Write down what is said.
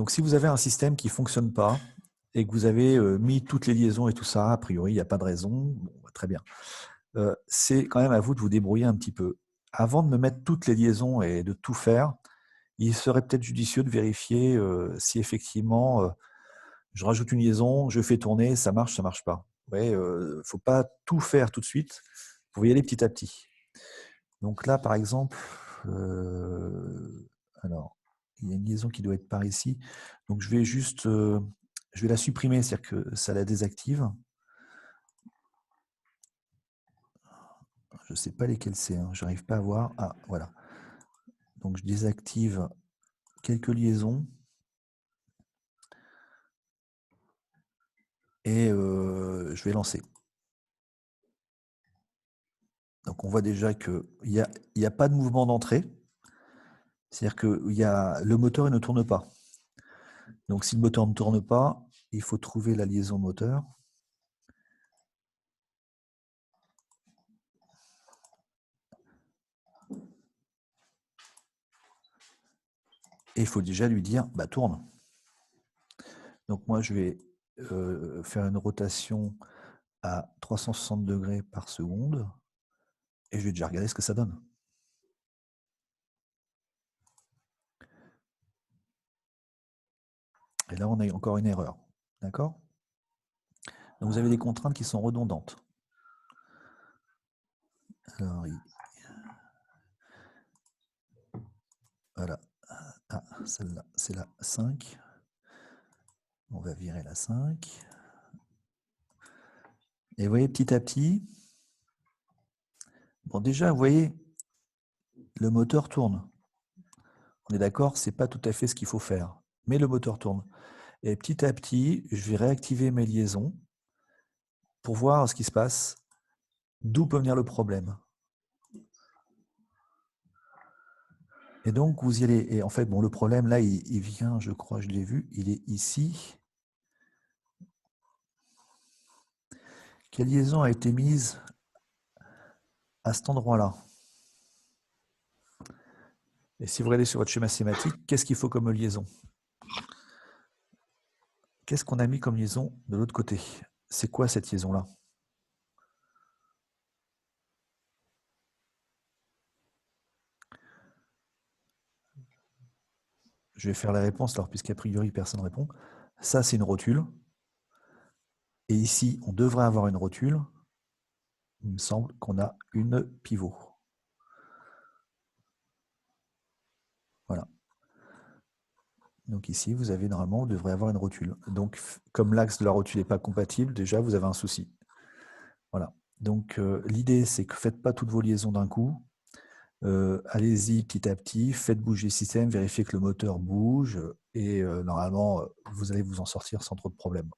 Donc, si vous avez un système qui ne fonctionne pas et que vous avez mis toutes les liaisons et tout ça, a priori, il n'y a pas de raison, bon, très bien. C'est quand même à vous de vous débrouiller un petit peu. Avant de me mettre toutes les liaisons et de tout faire, il serait peut-être judicieux de vérifier si effectivement je rajoute une liaison, je fais tourner, ça marche pas. Ouais, faut pas tout faire tout de suite. Vous pouvez y aller petit à petit. Donc là, par exemple, alors, il y a une liaison qui doit être par ici. Donc je vais juste, je vais la supprimer, c'est-à-dire que ça la désactive. Je ne sais pas lesquelles c'est, hein, je n'arrive pas à voir. Ah, voilà. Donc je désactive quelques liaisons. Et je vais lancer. Donc on voit déjà qu'il n'y a pas de mouvement d'entrée. C'est-à-dire que le moteur il ne tourne pas. Donc si le moteur ne tourne pas, il faut trouver la liaison moteur. Et il faut déjà lui dire, bah, tourne. Donc moi, je vais faire une rotation à 360 degrés par seconde. Et je vais déjà regarder ce que ça donne. Et là, on a encore une erreur. D'accord? Donc vous avez des contraintes qui sont redondantes. Alors, voilà. Ah, celle-là, c'est la 5. On va virer la 5. Et vous voyez, petit à petit, bon, déjà, vous voyez, le moteur tourne. On est d'accord, c'est pas tout à fait ce qu'il faut faire. Mais le moteur tourne. Et petit à petit, je vais réactiver mes liaisons pour voir ce qui se passe, d'où peut venir le problème. Et donc, vous y allez. Et en fait, bon, le problème, là, il vient, je crois, je l'ai vu, il est ici. Quelle liaison a été mise à cet endroit-là? Et si vous regardez sur votre schéma schématique, qu'est-ce qu'il faut comme liaison? Qu'est-ce qu'on a mis comme liaison de l'autre côté? C'est quoi cette liaison-là? Je vais faire la réponse, alors puisqu'a priori personne ne répond. Ça, c'est une rotule. Et ici, on devrait avoir une rotule. Il me semble qu'on a une pivot. Voilà. Donc ici, vous avez normalement, vous devrez avoir une rotule. Donc, comme l'axe de la rotule n'est pas compatible, déjà, vous avez un souci. Voilà. Donc, l'idée, c'est que faites pas toutes vos liaisons d'un coup. Allez-y petit à petit, faites bouger le système, vérifiez que le moteur bouge, et normalement, vous allez vous en sortir sans trop de problèmes.